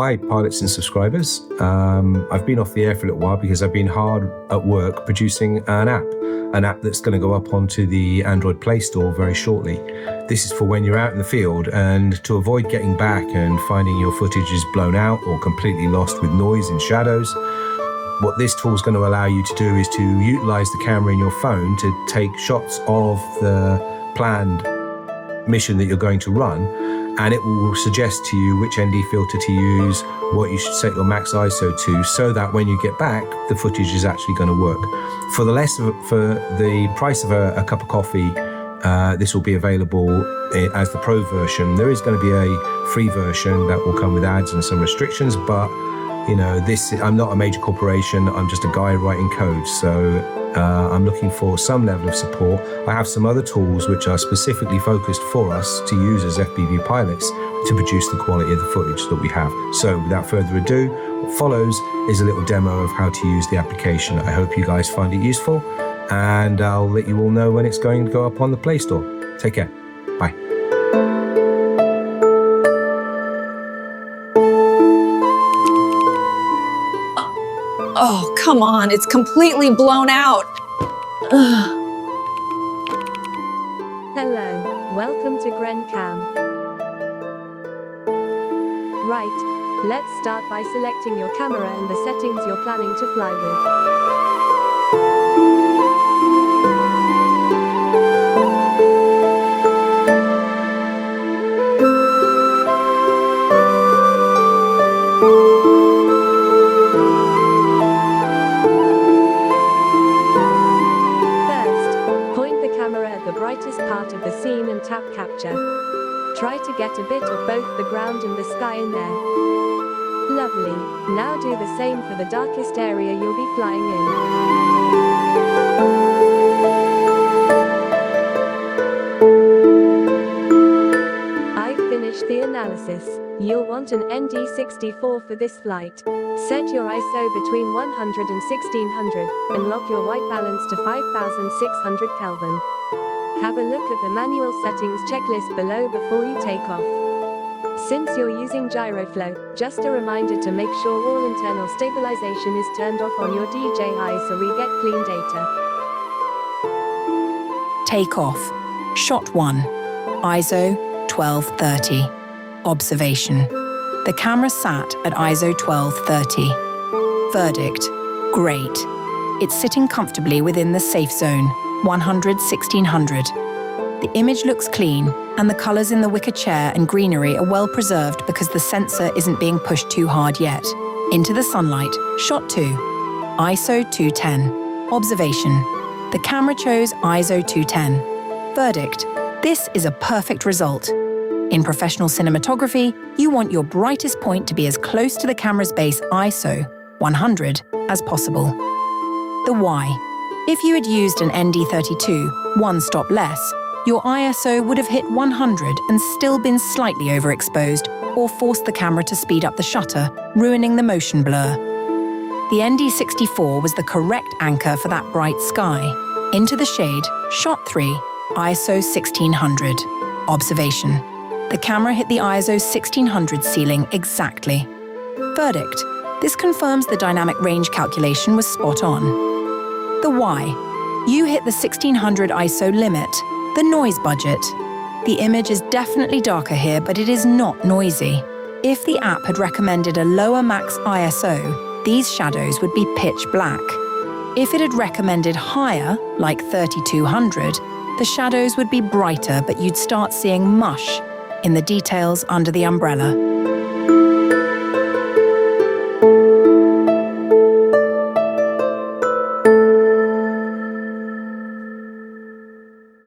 Hi, pilots and subscribers. I've been off the air for a little while because I've been hard at work producing an app that's going to go up onto the Android Play Store very shortly. This is for when you're out in the field, and to avoid getting back and finding your footage is blown out or completely lost with noise and shadows. What this tool is going to allow you to do is to utilize the camera in your phone to take shots of the planned mission that you're going to run, and it will suggest to you which ND filter to use, what you should set your max ISO to, so that when you get back, the footage is actually going to work. For the price of a cup of coffee, this will be available as the Pro version. There is going to be a free version that will come with ads and some restrictions, but you know, I'm not a major corporation, I'm just a guy writing code, so I'm looking for some level of support. I have some other tools which are specifically focused for us to use as FPV pilots to produce the quality of the footage that we have. So without further ado, what follows is a little demo of how to use the application. I hope you guys find it useful, and I'll let you all know when it's going to go up on the Play Store. Take care. Bye. Oh, come on, it's completely blown out. Ugh. Hello, welcome to GrenCam. Right, let's start by selecting your camera and the settings you're planning to fly with. Part of the scene and tap capture. Try to get a bit of both the ground and the sky in there. Lovely. Now do the same for the darkest area you'll be flying in. I've finished the analysis. You'll want an ND64 for this flight. Set your ISO between 100 and 1600 and lock your white balance to 5600 Kelvin. Have a look at the manual settings checklist below before you take off. Since you're using GyroFlow, just a reminder to make sure all internal stabilization is turned off on your DJI so we get clean data. Take off. Shot 1. ISO 1230. Observation. The camera sat at ISO 1230. Verdict. Great. It's sitting comfortably within the safe zone. 100/1600. The image looks clean, and the colors in the wicker chair and greenery are well preserved because the sensor isn't being pushed too hard yet. Into the sunlight. Shot 2. ISO 210. Observation. The camera chose ISO 210. Verdict. This is a perfect result. In professional cinematography, you want your brightest point to be as close to the camera's base ISO 100 as possible. The why. If you had used an ND32, one stop less, your ISO would have hit 100 and still been slightly overexposed, or forced the camera to speed up the shutter, ruining the motion blur. The ND64 was the correct anchor for that bright sky. Into the shade, shot 3, ISO 1600. Observation. The camera hit the ISO 1600 ceiling exactly. Verdict. This confirms the dynamic range calculation was spot on. The why. You hit the 1600 ISO limit, the noise budget. The image is definitely darker here, but it is not noisy. If the app had recommended a lower max ISO, these shadows would be pitch black. If it had recommended higher, like 3200, the shadows would be brighter, but you'd start seeing mush in the details under the umbrella.